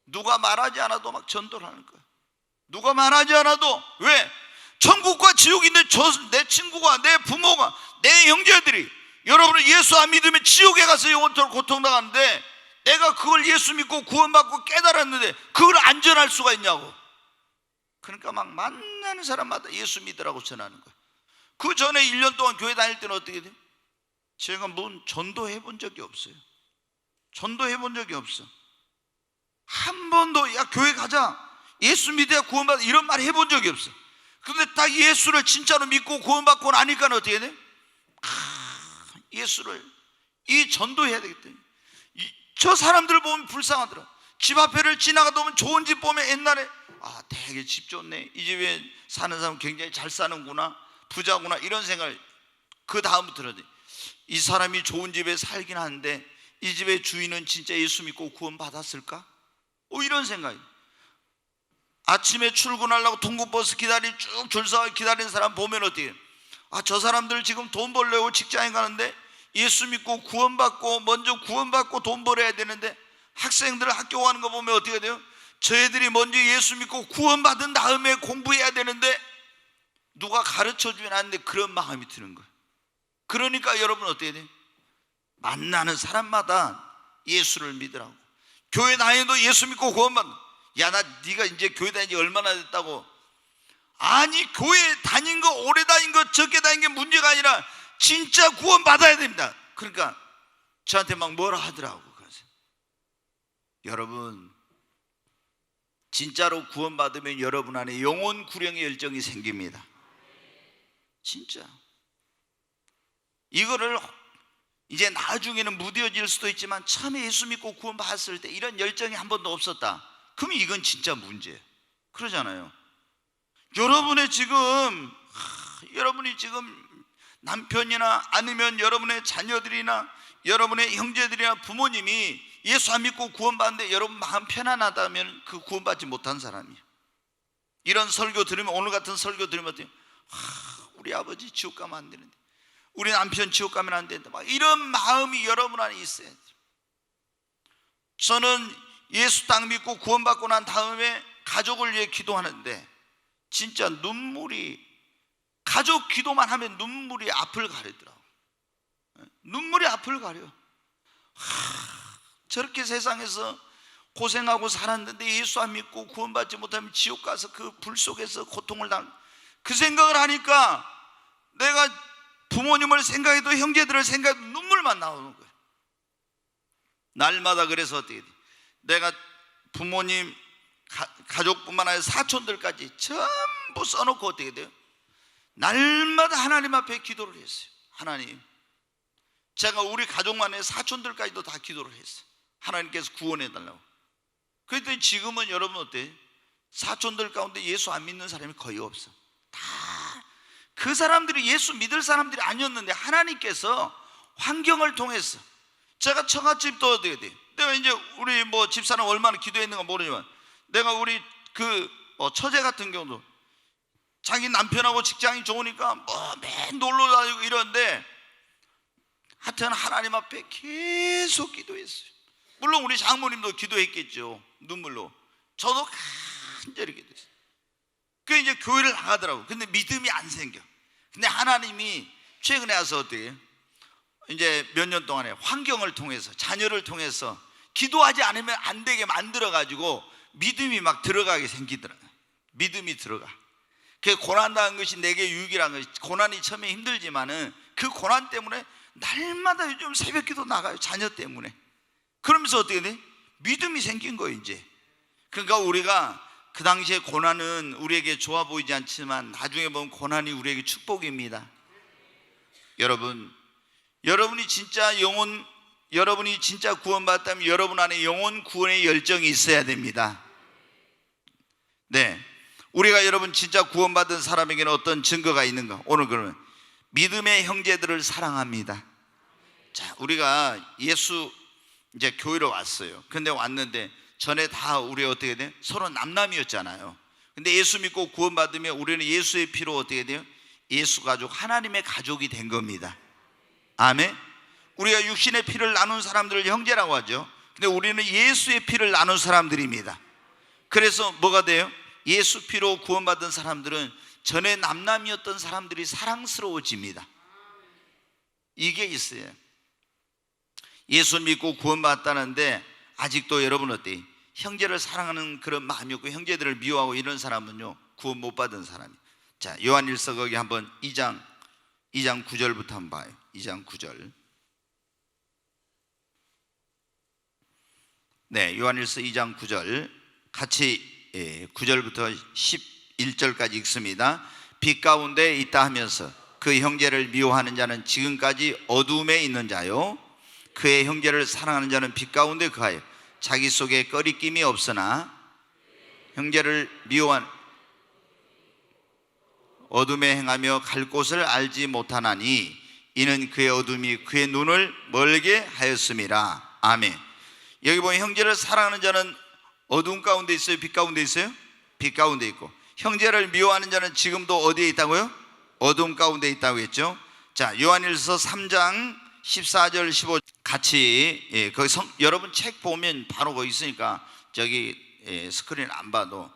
누가 말하지 않아도 막 전도를 하는 거야. 누가 말하지 않아도. 왜? 천국과 지옥인데 내 친구가, 내 부모가, 내 형제들이 여러분은 예수 안 믿으면 지옥에 가서 영원토록 고통당하는데, 내가 그걸 예수 믿고 구원받고 깨달았는데 그걸 안 전할 수가 있냐고. 그러니까 막 만나는 사람마다 예수 믿으라고 전하는 거야. 그 전에 1년 동안 교회 다닐 때는 어떻게 돼요? 제가 전도해 본 적이 없어요. 전도해 본 적이 없어. 한 번도 야 교회 가자, 예수 믿어야 구원받아, 이런 말 해본 적이 없어. 근데 딱 예수를 진짜로 믿고 구원받고 나니까 어떻게 돼? 예수를 전도해야 되겠다. 저 사람들 보면 불쌍하더라. 집 앞에를 지나가다 보면 좋은 집 보면 옛날에 되게 집 좋네, 이 집에 사는 사람 굉장히 잘 사는구나, 부자구나, 이런 생각을 그 다음부터는 이 사람이 좋은 집에 살긴 하는데 이 집의 주인은 진짜 예수 믿고 구원 받았을까? 이런 생각이. 아침에 출근하려고 통근버스 쭉 줄 서 기다리는 사람 보면 어떻게 해요? 저 사람들 지금 돈 벌려고 직장에 가는데 예수 믿고 구원받고, 먼저 구원받고 돈 벌어야 되는데, 학생들 학교 가는 거 보면 어떻게 돼요? 저희들이 먼저 예수 믿고 구원받은 다음에 공부해야 되는데 누가 가르쳐주면 안 돼, 그런 마음이 드는 거예요. 그러니까 여러분 어떻게 돼요? 만나는 사람마다 예수를 믿으라고. 교회 다녀도 예수 믿고 구원받는. 야, 네가 이제 교회 다닌 지 얼마나 됐다고. 아니, 교회 다닌 거 오래 다닌 거 적게 다닌 게 문제가 아니라 진짜 구원받아야 됩니다. 그러니까 저한테 막 뭐라 하더라고. 그래서 여러분, 진짜로 구원받으면 여러분 안에 영혼 구령의 열정이 생깁니다. 진짜. 이거를 이제 나중에는 무뎌질 수도 있지만 처음에 예수 믿고 구원받았을 때 이런 열정이 한 번도 없었다, 그러면 이건 진짜 문제예요. 그러잖아요. 여러분이 지금 남편이나 아니면 여러분의 자녀들이나 여러분의 형제들이나 부모님이 예수 안 믿고 구원받는데 여러분 마음 편안하다면 그 구원받지 못한 사람이에요. 이런 설교 들으면, 오늘 같은 설교 들으면 우리 아버지 지옥 가면 안 되는데, 우리 남편 지옥 가면 안 된다, 막 이런 마음이 여러분 안에 있어야 돼요. 저는 예수 딱 믿고 구원받고 난 다음에 가족을 위해 기도하는데 진짜 가족 기도만 하면 눈물이 앞을 가리더라고. 눈물이 앞을 가려. 저렇게 세상에서 고생하고 살았는데 예수 안 믿고 구원받지 못하면 지옥 가서 그 불 속에서 고통을 당한, 그 생각을 하니까 내가 부모님을 생각해도 형제들을 생각해도 눈물만 나오는 거예요. 날마다. 그래서 어떻게 돼? 내가 부모님 가족뿐만 아니라 사촌들까지 전부 써놓고 어떻게 돼요? 날마다 하나님 앞에 기도를 했어요. 하나님, 제가 우리 가족만 해 사촌들까지도 다 기도를 했어요. 하나님께서 구원해 달라고. 그랬더니 지금은 여러분 어때요? 사촌들 가운데 예수 안 믿는 사람이 거의 없어. 다 그 사람들이 예수 믿을 사람들이 아니었는데 하나님께서 환경을 통해서, 제가 처갓집도 어떻게 돼요? 내가 이제 우리 뭐 집사람 얼마나 기도했는가 모르지만, 내가 우리 처제 같은 경우도 자기 남편하고 직장이 좋으니까 뭐 맨 놀러 다니고 이러는데 하여튼 하나님 앞에 계속 기도했어요. 물론 우리 장모님도 기도했겠죠, 눈물로. 저도 간절히 기도했어요. 그 이제 교회를 나가더라고. 근데 믿음이 안 생겨. 근데 하나님이 최근에 와서 어떻게 해요? 이제 몇 년 동안에 환경을 통해서, 자녀를 통해서 기도하지 않으면 안 되게 만들어 가지고 믿음이 막 들어가게 생기더라고요. 믿음이 들어가. 그 고난당한 것이 내게 유익이란 것이, 고난이 처음에 힘들지만은 그 고난 때문에 날마다 요즘 새벽기도 나가요, 자녀 때문에. 그러면서 어떻게 돼? 믿음이 생긴 거예요 이제. 그러니까 우리가 그 당시에 고난은 우리에게 좋아 보이지 않지만 나중에 보면 고난이 우리에게 축복입니다. 여러분이 진짜 구원받았다면 여러분 안에 영혼 구원의 열정이 있어야 됩니다. 네, 우리가 여러분 진짜 구원받은 사람에게는 어떤 증거가 있는가? 오늘 그러면 믿음의 형제들을 사랑합니다. 자, 우리가 예수 이제 교회로 왔어요. 근데 왔는데 전에 다 우리 어떻게 돼요? 서로 남남이었잖아요. 근데 예수 믿고 구원받으면 우리는 예수의 피로 어떻게 돼요? 예수 가족, 하나님의 가족이 된 겁니다. 아멘. 우리가 육신의 피를 나눈 사람들을 형제라고 하죠. 근데 우리는 예수의 피를 나눈 사람들입니다. 그래서 뭐가 돼요? 예수 피로 구원받은 사람들은 전에 남남이었던 사람들이 사랑스러워집니다. 이게 있어요. 예수 믿고 구원받았다는데 아직도 여러분 어때요? 형제를 사랑하는 그런 마음이 없고 형제들을 미워하고 이런 사람은요, 구원 못 받은 사람이에요. 자, 요한일서 거기 한번 2장 9절부터 한번 봐요. 2장 9절. 네, 요한일서 2장 9절 같이 9절부터 11절까지 읽습니다. 빛 가운데 있다 하면서 그 형제를 미워하는 자는 지금까지 어두움에 있는 자요, 그의 형제를 사랑하는 자는 빛 가운데 거하여 자기 속에 꺼리낌이 없으나 형제를 미워한 어둠에 행하며 갈 곳을 알지 못하나니 이는 그의 어둠이 그의 눈을 멀게 하였음이라. 아멘. 여기 보면 형제를 사랑하는 자는 어둠 가운데 있어요? 빛 가운데 있어요? 빛 가운데 있고, 형제를 미워하는 자는 지금도 어디에 있다고요? 어둠 가운데 있다고 했죠. 자, 요한일서 3장 14절 15 같이 거기 여러분 책 보면 바로 거기 있으니까 저기 스크린 안 봐도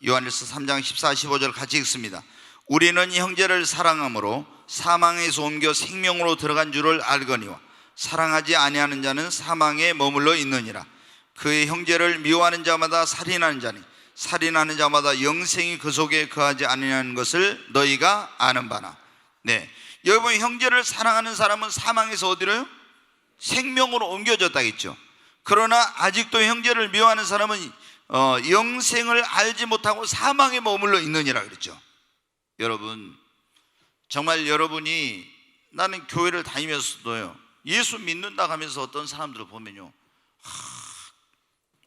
요한일서 3장 14, 15절 같이 읽습니다. 우리는 형제를 사랑함으로 사망에서 옮겨 생명으로 들어간 줄을 알거니와 사랑하지 아니하는 자는 사망에 머물러 있느니라. 그의 형제를 미워하는 자마다 살인하는 자니 살인하는 자마다 영생이 그 속에 거하지 아니하는 것을 너희가 아는 바나. 네, 여러분, 형제를 사랑하는 사람은 사망에서 어디로요? 생명으로 옮겨졌다겠죠. 그러나 아직도 형제를 미워하는 사람은 영생을 알지 못하고 사망에 머물러 있느니라 그랬죠. 여러분, 정말 여러분이, 나는 교회를 다니면서도요, 예수 믿는다 하면서 어떤 사람들을 보면요,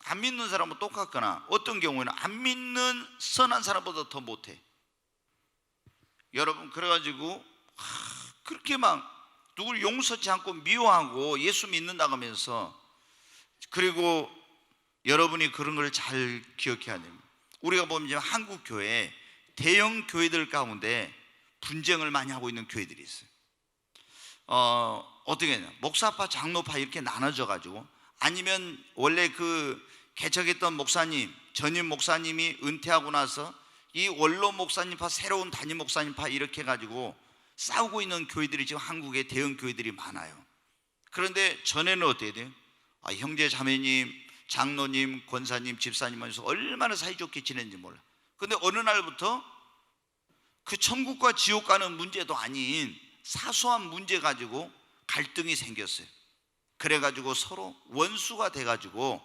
안 믿는 사람은 똑같거나 어떤 경우에는 안 믿는 선한 사람보다 더 못해. 여러분, 그래가지고 그렇게 막 누굴 용서치 않고 미워하고 예수 믿는다 하면서, 그리고 여러분이 그런 걸 잘 기억해야 됩니다. 우리가 보면 지금 한국 교회 대형 교회들 가운데 분쟁을 많이 하고 있는 교회들이 있어요. 어떻게 하냐, 목사파, 장로파 이렇게 나눠져 가지고, 아니면 원래 그 개척했던 목사님, 전임 목사님이 은퇴하고 나서 이 원로 목사님파, 새로운 담임 목사님파 이렇게 가지고 싸우고 있는 교회들이 지금 한국에 대형 교회들이 많아요. 그런데 전에는 어떻게 돼요? 형제 자매님, 장로님, 권사님, 집사님하면서 얼마나 사이좋게 지냈는지 몰라. 근데 어느 날부터 그 천국과 지옥 가는 문제도 아닌 사소한 문제 가지고 갈등이 생겼어요. 그래가지고 서로 원수가 돼가지고,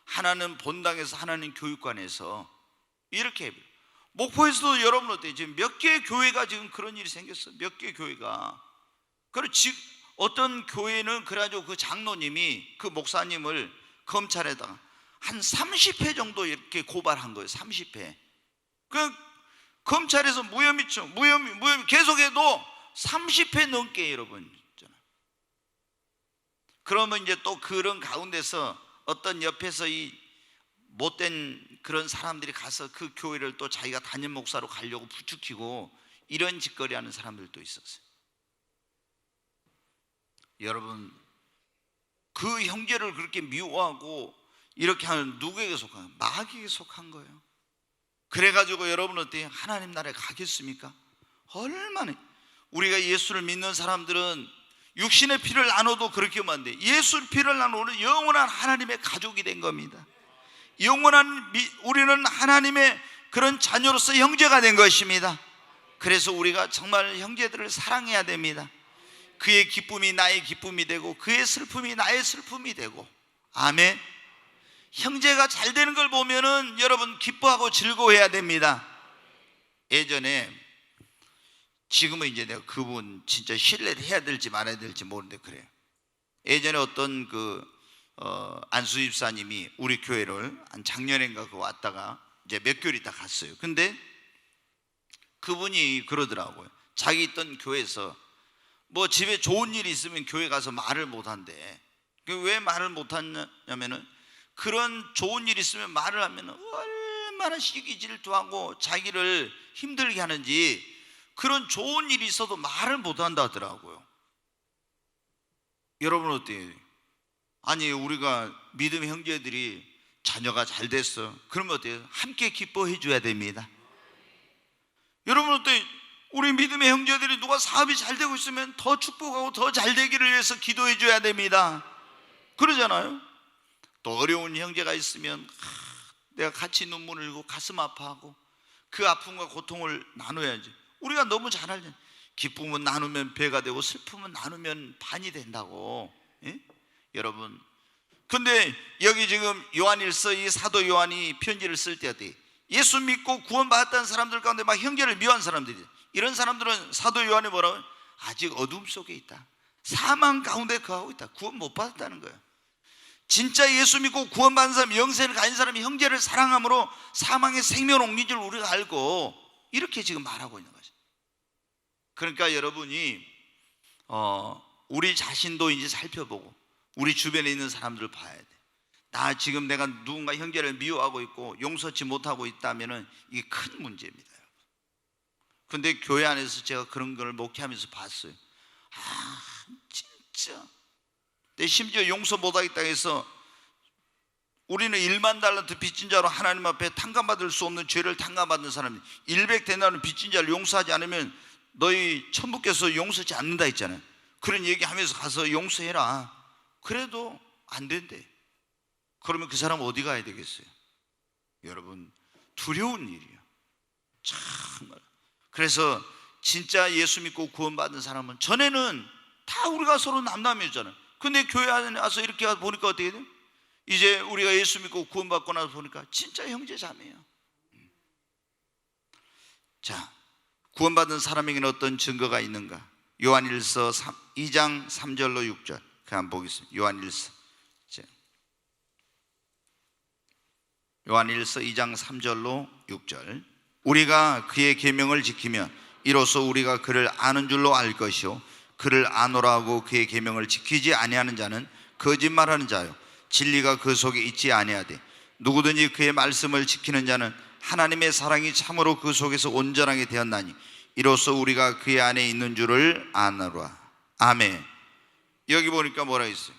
하나는 본당에서 하나는 교육관에서 이렇게. 목포에서도 여러분 어때요? 지금 몇 개의 교회가 지금 그런 일이 생겼어요. 몇 개의 교회가. 그리고 어떤 교회는 그래가지고 그 장로님이 그 목사님을 검찰에다가 한 30회 정도 이렇게 고발한 거예요. 30회. 그 검찰에서 무혐의죠. 무혐의 계속해도 30회 넘게, 여러분. 그러면 이제 또 그런 가운데서 어떤 옆에서 이 못된 그런 사람들이 가서 그 교회를 또 자기가 담임 목사로 가려고 부추기고 이런 짓거리 하는 사람들도 있었어요. 여러분, 그 형제를 그렇게 미워하고 이렇게 하는 누구에게 속한 거예요? 마귀에게 속한 거예요. 그래가지고 여러분 어때요? 하나님 나라에 가겠습니까? 얼마나. 우리가 예수를 믿는 사람들은 육신의 피를 나눠도 그렇게 하면 안 돼. 예수 피를 나누는 영원한 하나님의 가족이 된 겁니다. 우리는 하나님의 그런 자녀로서 형제가 된 것입니다. 그래서 우리가 정말 형제들을 사랑해야 됩니다. 그의 기쁨이 나의 기쁨이 되고 그의 슬픔이 나의 슬픔이 되고. 아멘. 형제가 잘 되는 걸 보면은 여러분 기뻐하고 즐거워해야 됩니다. 예전에, 지금은 이제 내가 그분 진짜 신뢰를 해야 될지 말아야 될지 모르는데 그래요. 예전에 어떤 안수 집사님이 우리 교회를 한 작년인가 왔다가 이제 몇 개월 있다 갔어요. 근데 그분이 그러더라고요. 자기 있던 교회에서 뭐 집에 좋은 일이 있으면 교회 가서 말을 못 한대. 왜 말을 못 하냐면은, 그런 좋은 일이 있으면 말을 하면 얼마나 시기 질투하고 자기를 힘들게 하는지, 그런 좋은 일이 있어도 말을 못 한다 하더라고요. 여러분 어때요? 아니, 우리가 믿음의 형제들이 자녀가 잘 됐어. 그러면 어때요? 함께 기뻐해 줘야 됩니다. 여러분 어때요? 우리 믿음의 형제들이 누가 사업이 잘 되고 있으면 더 축복하고 더 잘 되기를 위해서 기도해 줘야 됩니다. 그러잖아요. 또 어려운 형제가 있으면 내가 같이 눈물 흘리고 가슴 아파하고 그 아픔과 고통을 나눠야지. 우리가 너무 잘 알잖아요. 기쁨은 나누면 배가 되고 슬픔은 나누면 반이 된다고. 예? 여러분, 근데 여기 지금 요한일서, 이 사도 요한이 편지를 쓸 때 어때? 예수 믿고 구원받았다는 사람들 가운데 막 형제를 미워한 사람들이, 이런 사람들은 사도 요한이 뭐라고요? 아직 어둠 속에 있다. 사망 가운데 거하고 있다. 구원 못 받았다는 거예요. 진짜 예수 믿고 구원받은 사람, 영생을 가진 사람이 형제를 사랑함으로 사망의 생명을 옮긴 줄 우리가 알고 이렇게 지금 말하고 있는 거죠. 그러니까 여러분이 우리 자신도 이제 살펴보고 우리 주변에 있는 사람들을 봐야 돼. 나 지금 내가 누군가 형제를 미워하고 있고 용서치 못하고 있다면 이게 큰 문제입니다. 근데 교회 안에서 제가 그런 걸 목회하면서 봤어요. 진짜. 근데 심지어 용서 못하겠다 해서 우리는 1만 달란트 빚진 자로 하나님 앞에 탕감받을 수 없는 죄를 탕감받는 사람이 100데나리 빚진 자를 용서하지 않으면 너희 천부께서 용서하지 않는다 했잖아요. 그런 얘기하면서 가서 용서해라. 그래도 안 된대. 그러면 그 사람 어디 가야 되겠어요? 여러분, 두려운 일이에요. 정말. 그래서 진짜 예수 믿고 구원받은 사람은, 전에는 다 우리가 서로 남남이었잖아요. 근데 교회 안에 와서 이렇게 보니까 어떻게 돼요? 이제 우리가 예수 믿고 구원받고 나서 보니까 진짜 형제 자매예요. 자, 구원받은 사람에게는 어떤 증거가 있는가? 요한일서 2장 3절로 6절 한번 보겠습니다. 요한일서 2장 3절로 6절. 우리가 그의 계명을 지키면 이로써 우리가 그를 아는 줄로 알 것이요 그를 아노라 하고 그의 계명을 지키지 아니하는 자는 거짓말하는 자요 진리가 그 속에 있지 아니하되 누구든지 그의 말씀을 지키는 자는 하나님의 사랑이 참으로 그 속에서 온전하게 되었나니 이로써 우리가 그의 안에 있는 줄을 아노라. 아멘. 여기 보니까 뭐라 했어요?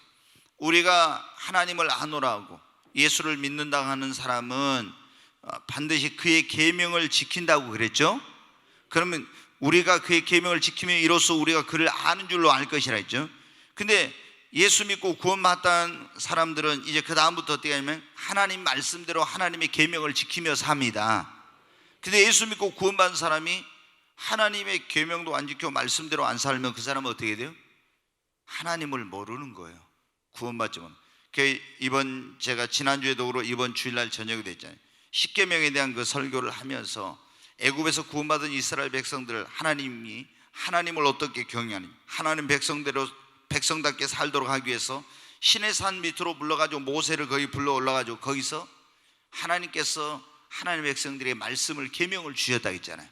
우리가 하나님을 아노라 하고 예수를 믿는다 하는 사람은 반드시 그의 계명을 지킨다고 그랬죠? 그러면 우리가 그의 계명을 지키면 이로써 우리가 그를 아는 줄로 알 것이라 했죠. 근데 예수 믿고 구원받은 사람들은 이제 그 다음부터 어떻게 하냐면 하나님 말씀대로 하나님의 계명을 지키며 삽니다. 근데 예수 믿고 구원받은 사람이 하나님의 계명도 안 지키고 말씀대로 안 살면 그 사람은 어떻게 돼요? 하나님을 모르는 거예요. 구원받지만. 이번 제가 지난주에도 그렇고 이번 주일날 저녁에도 했잖아요. 십계명에 대한 그 설교를 하면서 애굽에서 구원받은 이스라엘 백성들, 하나님이 하나님을 어떻게 경외하는지, 하나님 백성답게 살도록 하기 위해서 신의 산 밑으로 불러가지고 모세를 거기 불러 올라가지고 거기서 하나님께서 하나님 백성들의 말씀을 계명을 주셨다 했잖아요.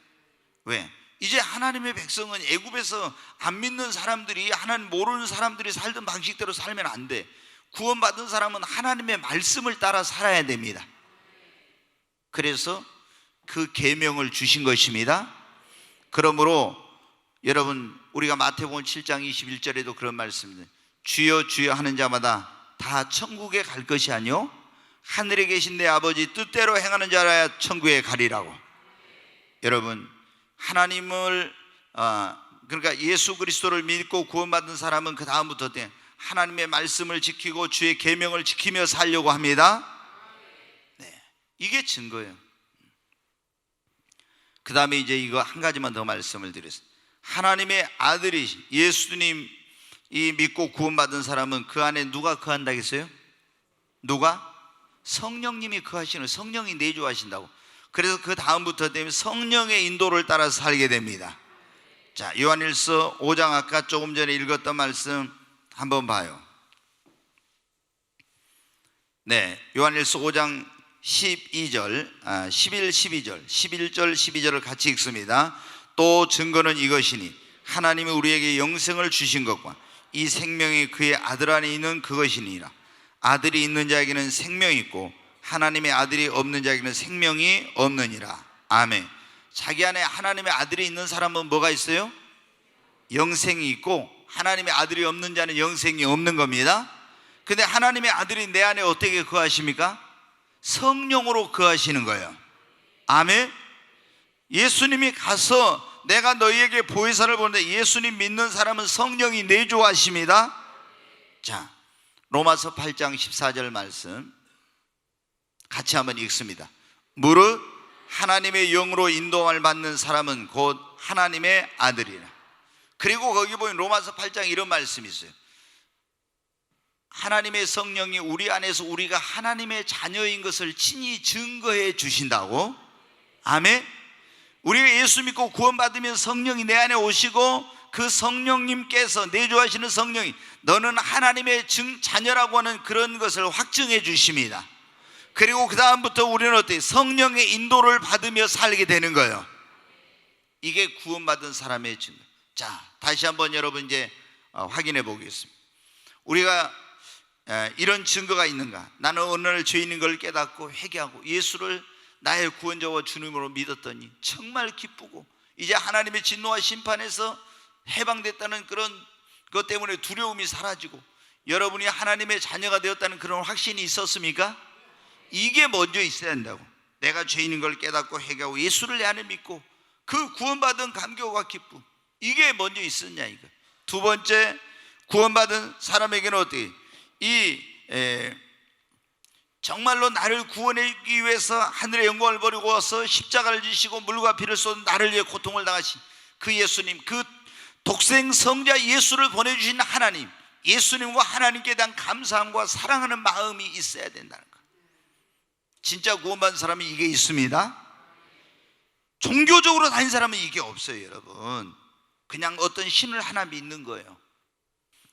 왜? 이제 하나님의 백성은 애굽에서 안 믿는 사람들이, 하나님 모르는 사람들이 살던 방식대로 살면 안 돼. 구원받은 사람은 하나님의 말씀을 따라 살아야 됩니다. 그래서 그 계명을 주신 것입니다. 그러므로 여러분, 우리가 마태복음 7장 21절에도 그런 말씀입니다. 주여 주여 하는 자마다 다 천국에 갈 것이 아니요 하늘에 계신 내 아버지 뜻대로 행하는 자라야 천국에 가리라고. 여러분, 하나님을 그러니까 예수 그리스도를 믿고 구원받은 사람은 그 다음부터 하나님의 말씀을 지키고 주의 계명을 지키며 살려고 합니다. 네, 이게 증거예요. 그 다음에 이제 이거 한 가지만 더 말씀을 드렸습니다. 하나님의 아들이 예수님이 믿고 구원받은 사람은 그 안에 누가 거한다 했어요? 누가? 성령님이 거하시는, 성령이 내주하신다고. 그래서 그 다음부터 되면 성령의 인도를 따라 살게 됩니다. 자, 요한일서 5장 아까 조금 전에 읽었던 말씀 한번 봐요. 네, 요한일서 5장 11절, 12절, 12절을 같이 읽습니다. 또 증거는 이것이니 하나님이 우리에게 영생을 주신 것과 이 생명이 그의 아들 안에 있는 그것이니라. 아들이 있는 자에게는 생명이 있고 하나님의 아들이 없는 자에게는 생명이 없느니라. 아멘. 자기 안에 하나님의 아들이 있는 사람은 뭐가 있어요? 영생이 있고, 하나님의 아들이 없는 자는 영생이 없는 겁니다. 근데 하나님의 아들이 내 안에 어떻게 거하십니까? 성령으로 거하시는 거예요. 아멘. 예수님이 가서 내가 너희에게 보혜사를 보는데, 예수님 믿는 사람은 성령이 내주하십니다. 자, 로마서 8장 14절 말씀 같이 한번 읽습니다. 무릇 하나님의 영으로 인도함을 받는 사람은 곧 하나님의 아들이라. 그리고 거기 보면 로마서 8장 이런 말씀이 있어요. 하나님의 성령이 우리 안에서 우리가 하나님의 자녀인 것을 친히 증거해 주신다고. 아멘. 우리가 예수 믿고 구원받으면 성령이 내 안에 오시고, 그 성령님께서 내주하시는 성령이 너는 하나님의 자녀라고 하는 그런 것을 확증해 주십니다. 그리고 그 다음부터 우리는 어때요? 성령의 인도를 받으며 살게 되는 거예요. 이게 구원받은 사람의 증거. 자, 다시 한번 여러분 이제 확인해 보겠습니다. 우리가 이런 증거가 있는가? 나는 어느 날 죄인인 걸 깨닫고 회개하고 예수를 나의 구원자와 주님으로 믿었더니 정말 기쁘고, 이제 하나님의 진노와 심판에서 해방됐다는 그런 것 때문에 두려움이 사라지고, 여러분이 하나님의 자녀가 되었다는 그런 확신이 있었습니까? 이게 먼저 있어야 한다고. 내가 죄인인 걸 깨닫고 회개하고 예수를 내 안에 믿고 그 구원받은 감격과 기쁨, 이게 먼저 있었냐 이거. 두 번째, 구원받은 사람에게는 어떻게 정말로 나를 구원하기 위해서 하늘의 영광을 버리고 와서 십자가를 지시고 물과 피를 쏟은 나를 위해 고통을 당하신 그 예수님, 그 독생 성자 예수를 보내주신 하나님, 예수님과 하나님께 대한 감사함과 사랑하는 마음이 있어야 된다는 거. 진짜 구원받은 사람이 이게 있습니다. 종교적으로 다닌 사람은 이게 없어요, 여러분. 그냥 어떤 신을 하나 믿는 거예요.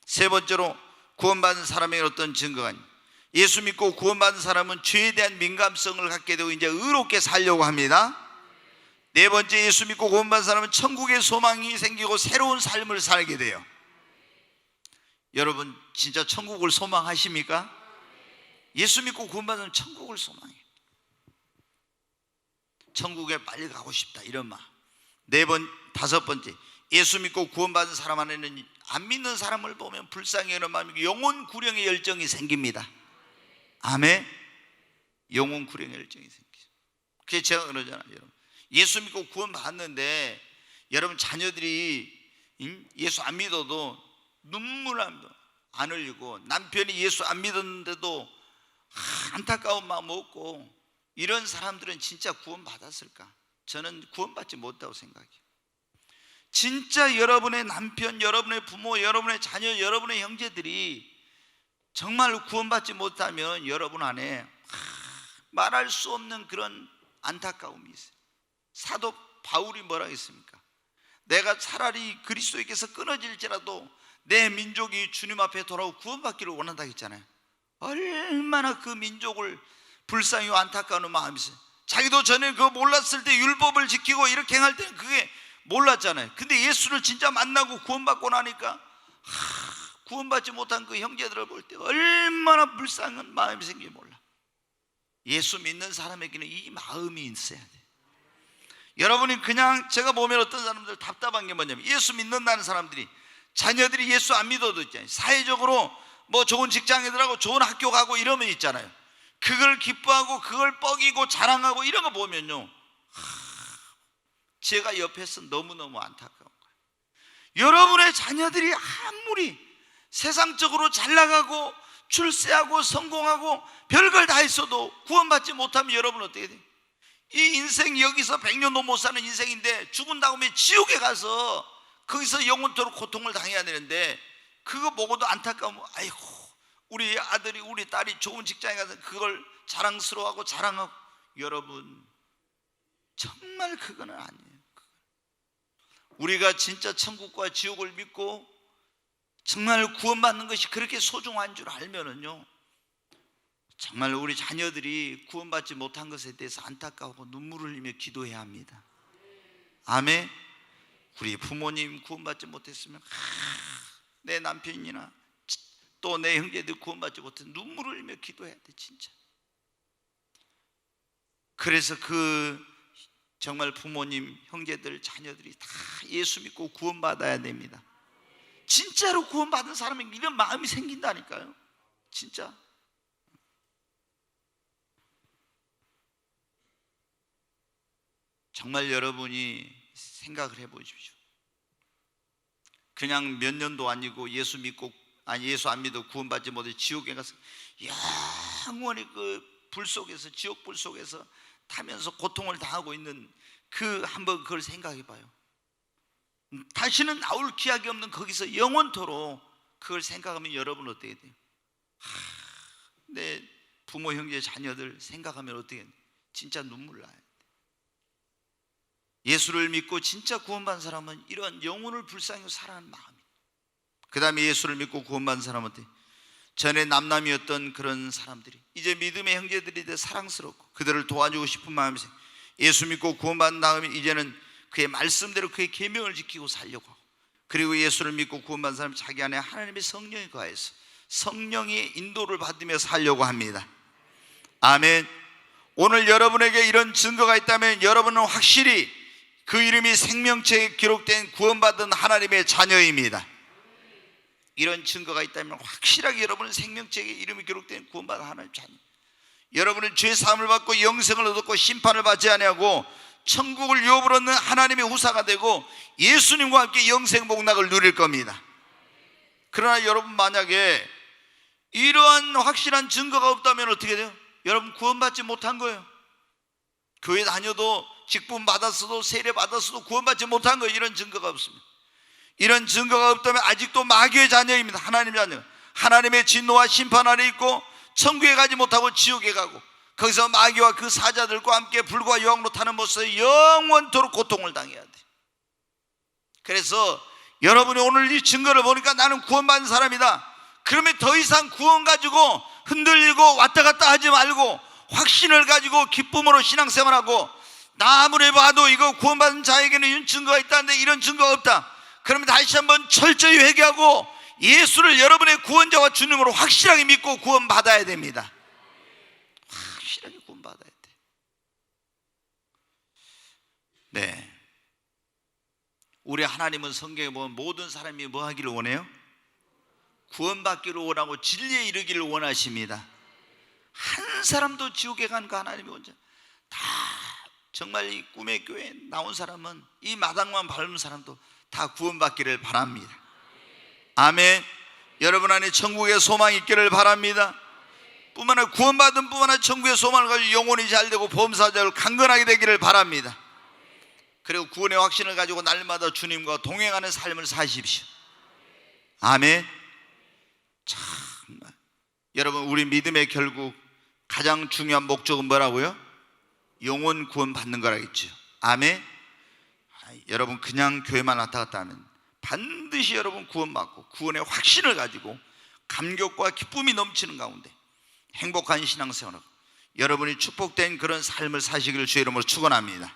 세 번째로, 구원받은 사람의 어떤 증거가 아닙니다. 예수 믿고 구원받은 사람은 죄에 대한 민감성을 갖게 되고 이제 의롭게 살려고 합니다. 네 번째, 예수 믿고 구원받은 사람은 천국의 소망이 생기고 새로운 삶을 살게 돼요. 여러분 진짜 천국을 소망하십니까? 예수 믿고 구원받은 천국을 소망해요. 천국에 빨리 가고 싶다 이런 마음. 다섯 번째, 예수 믿고 구원받은 사람 안에는 안 믿는 사람을 보면 불쌍히 여는 마음이 영혼 구령의 열정이 생깁니다. 아멘. 영혼 구령의 열정이 생기죠. 그래서 제가 그러잖아요, 여러분. 예수 믿고 구원받았는데 여러분 자녀들이 예수 안 믿어도 눈물 안 흘리고, 남편이 예수 안 믿었는데도 안타까운 마음 없고, 이런 사람들은 진짜 구원받았을까? 저는 구원받지 못했다고 생각해요. 진짜 여러분의 남편, 여러분의 부모, 여러분의 자녀, 여러분의 형제들이 정말 구원받지 못하면 여러분 안에 말할 수 없는 그런 안타까움이 있어요. 사도 바울이 뭐라 했습니까? 내가 차라리 그리스도에게서 끊어질지라도 내 민족이 주님 앞에 돌아오고 구원받기를 원한다 했잖아요. 얼마나 그 민족을 불쌍히 안타까운 마음이 있어요. 자기도 전에 그거 몰랐을 때 율법을 지키고 이렇게 행할 때는 그게 몰랐잖아요. 근데 예수를 진짜 만나고 구원받고 나니까 구원받지 못한 그 형제들을 볼 때 얼마나 불쌍한 마음이 생길지 몰라. 예수 믿는 사람에게는 이 마음이 있어야 돼. 여러분이 그냥, 제가 보면 어떤 사람들 답답한 게 뭐냐면, 예수 믿는다는 사람들이 자녀들이 예수 안 믿어도 있잖아요. 사회적으로 뭐 좋은 직장에 들어가고 좋은 학교 가고 이러면 있잖아요. 그걸 기뻐하고 그걸 뻐기고 자랑하고 이런 거 보면요, 제가 옆에서 너무너무 안타까운 거예요. 여러분의 자녀들이 아무리 세상적으로 잘 나가고 출세하고 성공하고 별걸 다 했어도 구원받지 못하면 여러분 어떻게 돼요? 이 인생 여기서 100년도 못 사는 인생인데 죽은 다음에 지옥에 가서 거기서 영원토록 고통을 당해야 되는데, 그거 보고도 안타까우면 아이고 우리 아들이 우리 딸이 좋은 직장에 가서 그걸 자랑스러워하고 자랑하고, 여러분 정말 그거는 아니에요. 우리가 진짜 천국과 지옥을 믿고 정말 구원받는 것이 그렇게 소중한 줄 알면은요, 정말 우리 자녀들이 구원받지 못한 것에 대해서 안타까워하고 눈물을 흘리며 기도해야 합니다. 아멘. 우리 부모님 구원받지 못했으면 내 남편이나 또 내 형제들 구원받지 못해 눈물을 흘리며 기도해야 돼, 진짜. 그래서 그 정말 부모님, 형제들, 자녀들이 다 예수 믿고 구원받아야 됩니다. 진짜로 구원받은 사람에게 이런 마음이 생긴다니까요, 진짜. 정말 여러분이 생각을 해보십시오. 그냥 몇 년도 아니고 예수 안 믿고 구원받지 못해 지옥에 가서 영원히 그 불 속에서, 지옥 불 속에서 타면서 고통을 당하고 있는 한번 그걸 생각해 봐요. 다시는 나올 기약이 없는 거기서 영원토록 그걸 생각하면 여러분 어떻게 돼요? 내 부모, 형제, 자녀들 생각하면 어떻게 돼요? 진짜 눈물 나요. 예수를 믿고 진짜 구원받은 사람은 이런 영혼을 불쌍히 사랑하는 마음이. 그 다음에 예수를 믿고 구원받은 사람은 어때? 전에 남남이었던 그런 사람들이 이제 믿음의 형제들이 더 사랑스럽고 그들을 도와주고 싶은 마음이 생겨. 예수 믿고 구원받은 다음에 이제는 그의 말씀대로 그의 계명을 지키고 살려고 하고, 그리고 예수를 믿고 구원받은 사람은 자기 안에 하나님의 성령이 거하여서 성령의 인도를 받으며 살려고 합니다. 아멘. 오늘 여러분에게 이런 증거가 있다면 여러분은 확실히 그 이름이 생명책에 기록된 구원받은 하나님의 자녀입니다. 이런 증거가 있다면 확실하게 여러분은 생명책에 이름이 기록된 구원받은 하나님의 자녀. 여러분은 죄 사함을 받고 영생을 얻었고 심판을 받지 아니하고 천국을 유업으로 얻는 하나님의 후사가 되고 예수님과 함께 영생 복락을 누릴 겁니다. 그러나 여러분, 만약에 이러한 확실한 증거가 없다면 어떻게 돼요? 여러분, 구원받지 못한 거예요. 교회 다녀도 직분 받았어도 세례 받았어도 구원받지 못한 거예요. 이런 증거가 없습니다. 이런 증거가 없다면 아직도 마귀의 자녀입니다. 하나님의 자녀, 하나님의 진노와 심판 아래 있고 천국에 가지 못하고 지옥에 가고 거기서 마귀와 그 사자들과 함께 불과 여왕로 타는 모습에 영원토록 고통을 당해야 돼. 그래서 여러분이 오늘 이 증거를 보니까 나는 구원받은 사람이다, 그러면 더 이상 구원 가지고 흔들리고 왔다 갔다 하지 말고 확신을 가지고 기쁨으로 신앙생활하고, 나 아무리 봐도 이거 구원받은 자에게는 이런 증거가 있다는데 이런 증거가 없다, 그러면 다시 한번 철저히 회개하고 예수를 여러분의 구원자와 주님으로 확실하게 믿고 구원받아야 됩니다. 확실하게 구원받아야 돼. 네, 우리 하나님은 성경에 보면 모든 사람이 뭐 하기를 원해요? 구원받기를 원하고 진리에 이르기를 원하십니다. 한 사람도 지옥에 간 거 하나님이 원자. 다 정말 이 꿈의 교회에 나온 사람은, 이 마당만 밟은 사람도 다 구원받기를 바랍니다. 아멘. 여러분 안에 천국의 소망이 있기를 바랍니다. 뿐만 아니라 구원받은 뿐만 아니라 천국의 소망을 가지고 영혼이 잘되고 범사자를 강건하게 되기를 바랍니다. 그리고 구원의 확신을 가지고 날마다 주님과 동행하는 삶을 사십시오. 아멘. 정말 여러분, 우리 믿음의 결국 가장 중요한 목적은 뭐라고요? 영혼 구원 받는 거라겠죠. 아멘. 여러분, 그냥 교회만 왔다 갔다 하면 반드시 여러분 구원받고 구원의 확신을 가지고 감격과 기쁨이 넘치는 가운데 행복한 신앙생활하고 여러분이 축복된 그런 삶을 사시기를 주의 이름으로 축원합니다.